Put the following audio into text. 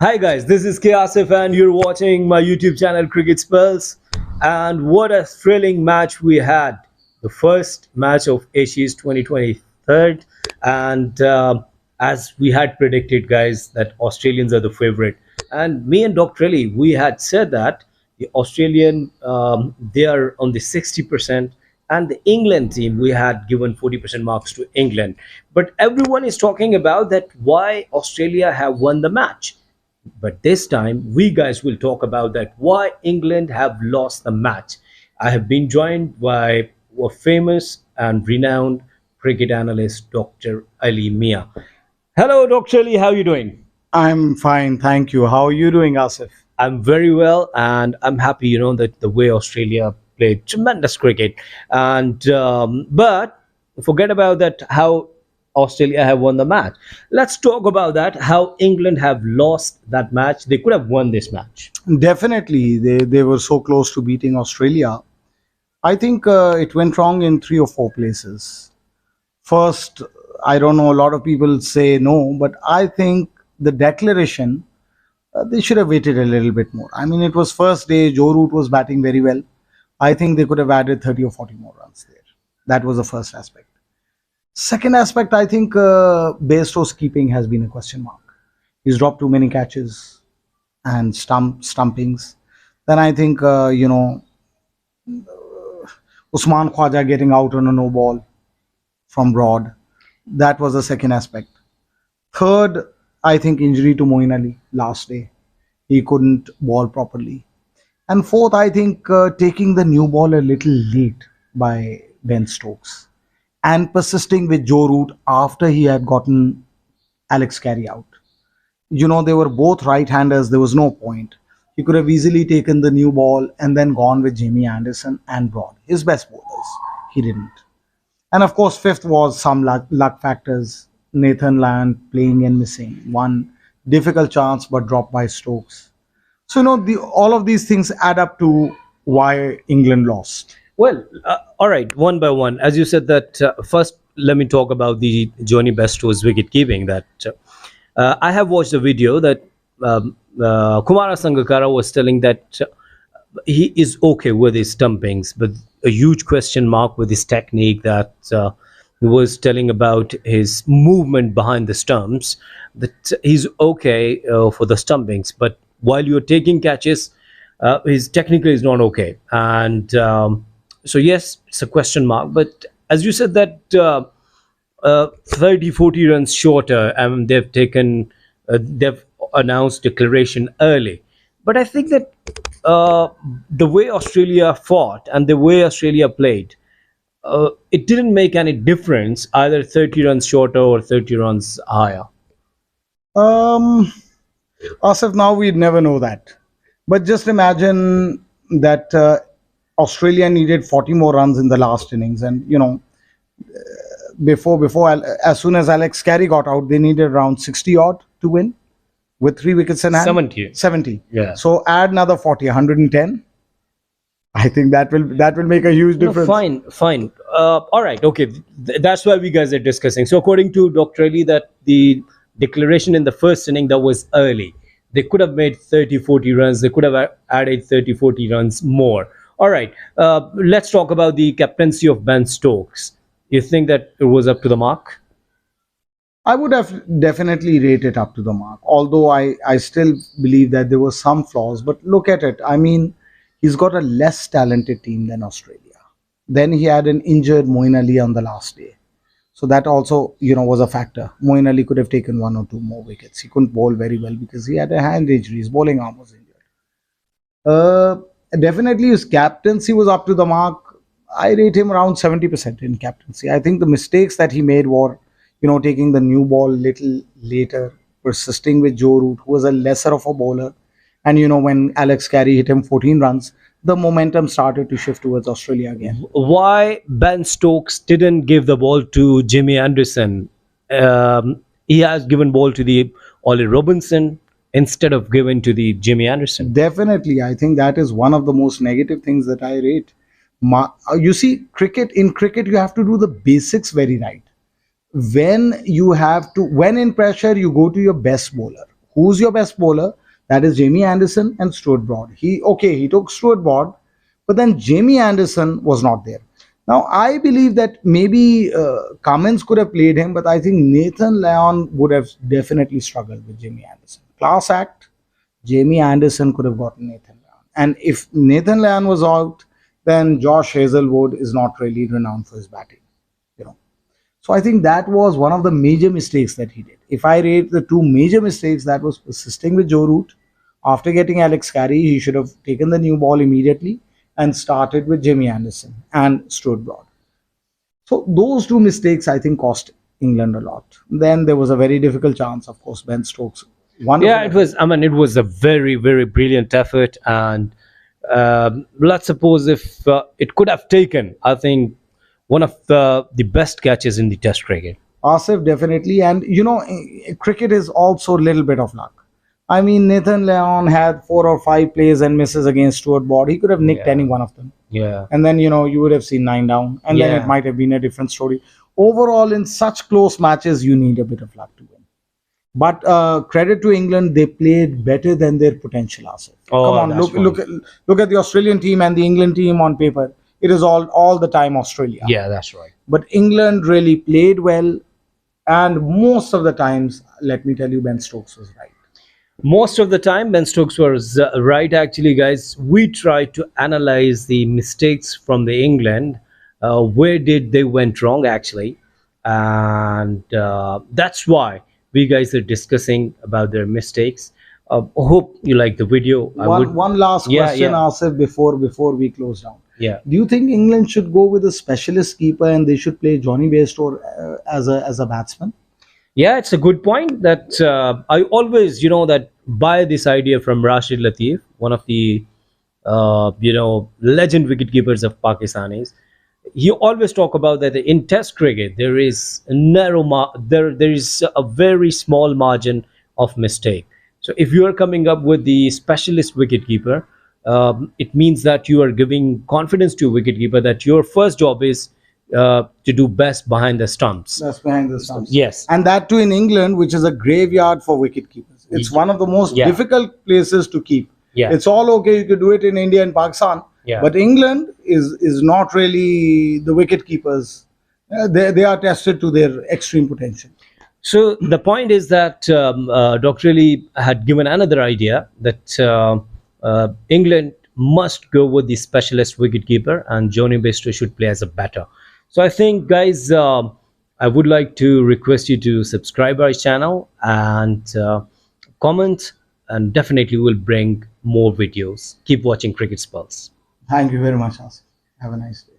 Hi guys, this is K Asif and you're watching my YouTube channel Cricket Spells. And what a thrilling match we had. The first match of Asia's 2023. And as we had predicted, guys, that Australians are the favorite. And me and Dr. Ali, we had said that the Australian, they are on the 60%. And the England team, we had given 40% marks to England. But everyone is talking about that why Australia have won the match, but this time, we guys will talk about that why England have lost the match. I have been joined by a famous and renowned cricket analyst, Dr. Ali Mia. Hello, Dr. Ali. How are you doing? I'm fine, thank you. How are you doing, Asif? I'm very well, and I'm happy. That the way Australia played tremendous cricket, and but forget about that. How Australia have won the match. Let's talk about that. How England have lost that match. They could have won this match. Definitely, they were so close to beating Australia. I think it went wrong in three or four places. First, I don't know, a lot of people say no, but I think the declaration, they should have waited a little bit more. I mean, it was first day, Joe Root was batting very well. I think they could have added 30 or 40 more runs there. That was the first aspect. Second aspect, I think Bairstow's keeping has been a question mark. He's dropped too many catches and stumpings. Then I think Usman Khwaja getting out on a no ball from Broad. That was the second aspect. Third, I think injury to Moeen Ali last day. He couldn't ball properly. And fourth, I think taking the new ball a little late by Ben Stokes and persisting with Joe Root after he had gotten Alex Carey out. They were both right-handers. There was no point. He could have easily taken the new ball and then gone with Jamie Anderson and Broad, his best bowlers. He didn't. And of course, fifth was some luck factors. Nathan Land playing and missing. One difficult chance but dropped by Stokes. So, all of these things add up to why England lost. Well, all right, one by one. As you said that first, let me talk about the Johnny Bairstow's wicket keeping. That I have watched a video that Kumara Sangakkara was telling that he is okay with his stumpings, but a huge question mark with his technique. That he was telling about his movement behind the stumps. That he's okay for the stumpings, but while you're taking catches, his technically is not okay. And so yes, it's a question mark. But as you said that 30, 40 runs shorter, and they've announced declaration early. But I think that the way Australia fought and the way Australia played, it didn't make any difference either 30 runs shorter or 30 runs higher. Um, Asif, now we'd never know that. But just imagine that Australia needed 40 more runs in the last innings, and as soon as Alex Carey got out, they needed around 60 odd to win with three wickets in hand. 70. 70. Yeah. So add another 40, 110. I think that will make a huge No, difference. fine. All right, okay. That's why we guys are discussing. So according to Dr. Ali, that the declaration in the first inning that was early. They could have made 30, 40 runs. They could have added 30, 40 runs more. All right, let's talk about the captaincy of Ben Stokes. You think that it was up to the mark? I would have definitely rated up to the mark, although I still believe that there were some flaws. But look at it. I mean, he's got a less talented team than Australia. Then he had an injured Moeen Ali on the last day. So that also, was a factor. Moeen Ali could have taken one or two more wickets. He couldn't bowl very well because he had a hand injury. His bowling arm was injured. Uh, Definitely his captaincy was up to the mark. I rate him around 70% in captaincy. I think the mistakes that he made were, taking the new ball little later, persisting with Joe Root, who was a lesser of a bowler. And, when Alex Carey hit him 14 runs, the momentum started to shift towards Australia again. Why Ben Stokes didn't give the ball to Jimmy Anderson? He has given ball to the Ollie Robinson instead of giving to the Jimmy Anderson. Definitely, I think that is one of the most negative things that I rate. You see, in cricket, you have to do the basics very right. When in pressure, you go to your best bowler who's your best bowler? That is Jamie Anderson and Stuart Broad. He took Stuart Broad, but then Jamie Anderson was not there. Now I believe that maybe Cummins could have played him, but I think Nathan Lyon would have definitely struggled with Jamie Anderson. Class act, Jamie Anderson could have gotten Nathan Lyon, and if Nathan Lyon was out, then Josh Hazelwood is not really renowned for his batting. You know, so I think that was one of the major mistakes that he did. If I rate the two major mistakes, that was persisting with Joe Root. After getting Alex Carey, he should have taken the new ball immediately and started with Jamie Anderson and Stuart Broad. So those two mistakes, I think, cost England a lot. Then there was a very difficult chance, of course, Ben Stokes. Yeah, Wonderful it effort. was. I mean, it was a very, very brilliant effort, and let's suppose if it could have taken, I think, one of the best catches in the Test cricket. Asif, definitely. And cricket is also a little bit of luck. I mean, Nathan Leon had 4 or 5 plays and misses against Stuart Broad. He could have nicked any Yeah, one of them. yeah, And then, you would have seen 9 down. And then it yeah. might have been a different story. Overall, in such close matches, you need a bit of luck to win. But credit to England, they played better than their potential, Asif. Come Oh, on, that's look at the Australian team and the England team on paper. It is all the time Australia. yeah, that's right. But England really played well, and most of the times, let me tell you, Ben Stokes was right. Most of the time, Ben Stokes was right. Actually, guys, we tried to analyze the mistakes from the England. Where did they went wrong, actually, and that's why we guys are discussing about their mistakes. Hope you like the video. I would. One last Yeah, question, yeah, Asif, before we close down. yeah. Do you think England should go with a specialist keeper and they should play Johnny Bairstow as a batsman? Yeah, it's a good point that I always, that buy this idea from Rashid Latif, one of the, legend wicketkeepers of Pakistanis. He always talk about that in Test cricket there is a there is a very small margin of mistake. So if you are coming up with the specialist wicketkeeper, it means that you are giving confidence to a wicketkeeper that your first job is to do best behind the stumps. That's behind the stumps. Yes. And that too in England, which is a graveyard for wicket keepers. It's one of the most Yeah. difficult places to keep. Yeah. It's all okay, you could do it in India and Pakistan. Yeah. But England is not really the wicket keepers. They are tested to their extreme potential. So the point is that Dr. Ali had given another idea that England must go with the specialist wicketkeeper and Johnny Bairstow should play as a batter. So I think, guys, I would like to request you to subscribe our channel and comment, and definitely we'll bring more videos. Keep watching Cricket Spells. Thank you very much, Asif. Have a nice day.